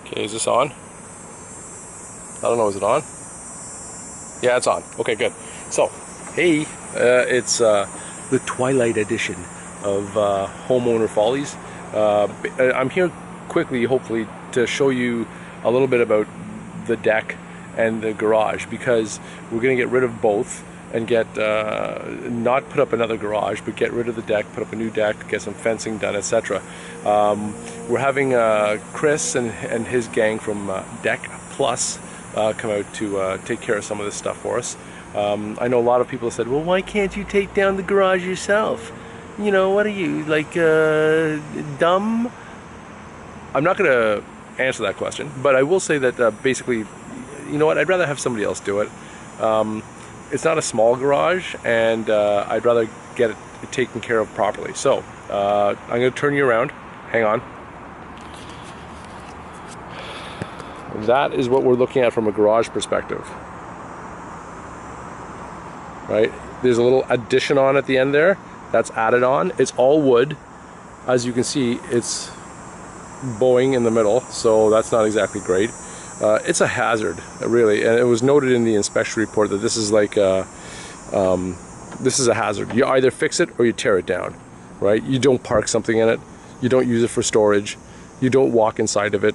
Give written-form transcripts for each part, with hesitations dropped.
Okay, is this on? I don't know, is it on? Yeah, it's on. Okay, good. So, hey, it's the Twilight edition of Homeowner Follies. I'm here quickly, hopefully, to show you a little bit about the deck and the garage, because we're going to get rid of both and get not put up another garage, but get rid of the deck, put up a new deck, get some fencing done, etc. We're having Chris and his gang from Deck Plus come out to take care of some of this stuff for us. I know a lot of people have said, well, why can't you take down the garage yourself? You know, what are you, like, dumb? I'm not going to answer that question, but I will say that basically, you know what, I'd rather have somebody else do it. It's not a small garage, and I'd rather get it taken care of properly. So I'm going to turn you around. Hang on. That is what we're looking at from a garage perspective. Right? There's a little addition on at the end there. That's added on. It's all wood. As you can see, it's bowing in the middle, so that's not exactly great. It's a hazard, really, and it was noted in the inspection report that this is like this is a hazard. You either fix it or you tear it down, right? You don't park something in it. You don't use it for storage. You don't walk inside of it.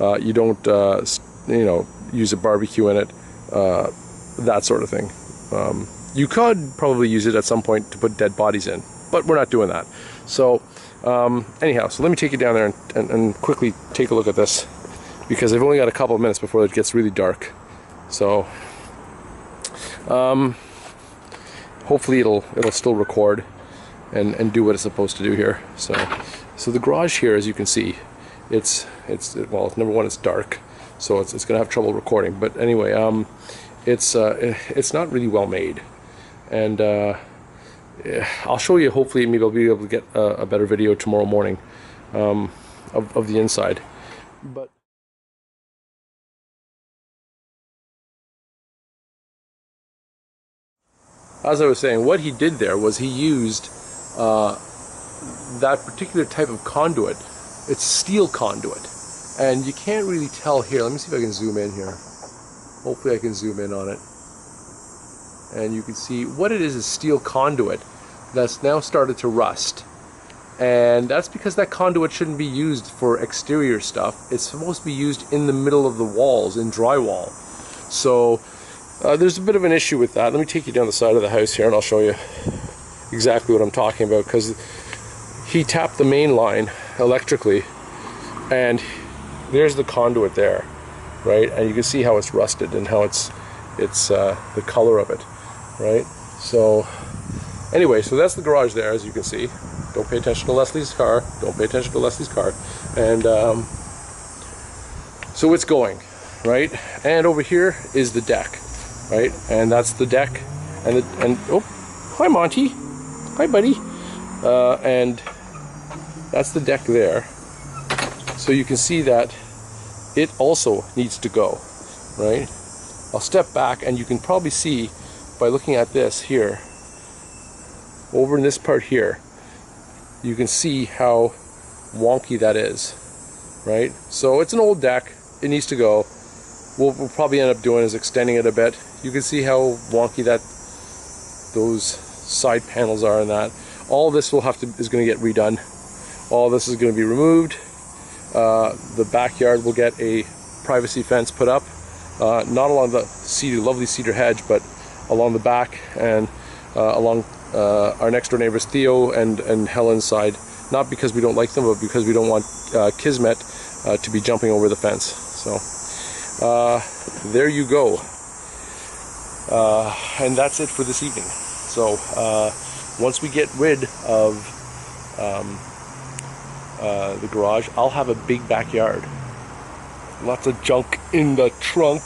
You don't, you know, use a barbecue in it. That sort of thing. You could probably use it at some point to put dead bodies in, but we're not doing that. So anyhow, so let me take you down there and quickly take a look at this, because I've only got a couple of minutes before it gets really dark. So hopefully it'll still record and do what it's supposed to do here. So the garage here, as you can see, it's well, number one, it's dark, so it's gonna have trouble recording. But anyway, it's not really well made, and I'll show you. Hopefully, maybe I'll be able to get a better video tomorrow morning of the inside. But as I was saying, what he did there was he used that particular type of conduit. It's steel conduit, and you can't really tell here. Let me see if I can zoom in here. Hopefully I can zoom in on it, and you can see what it is steel conduit that's now started to rust. And that's because that conduit shouldn't be used for exterior stuff. It's supposed to be used in the middle of the walls, in drywall. So there's a bit of an issue with that. Let me take you down the side of the house here, and I'll show you exactly what I'm talking about, because he tapped the main line electrically, and there's the conduit there, right? And you can see how it's rusted and how it's the color of it, right? So anyway, so that's the garage there, as you can see. Don't pay attention to Leslie's car. Don't pay attention to Leslie's car. And so it's going, right? And over here is the deck, right? And that's the deck. And oh, hi Monty. Hi buddy. And that's the deck there. So you can see that it also needs to go, right? I'll step back, and you can probably see by looking at this here, over in this part here, you can see how wonky that is, right? So it's an old deck, it needs to go. We'll probably end up doing is extending it a bit. You can see how wonky those side panels are, and that. All this is going to get redone. All this is going to be removed. The backyard will get a privacy fence put up, not along the lovely cedar hedge, but along the back and along our next door neighbors Theo and Helen's side. Not because we don't like them, but because we don't want Kismet to be jumping over the fence. So there you go. And that's it for this evening. So once we get rid of the garage, I'll have a big backyard. Lots of junk in the trunk.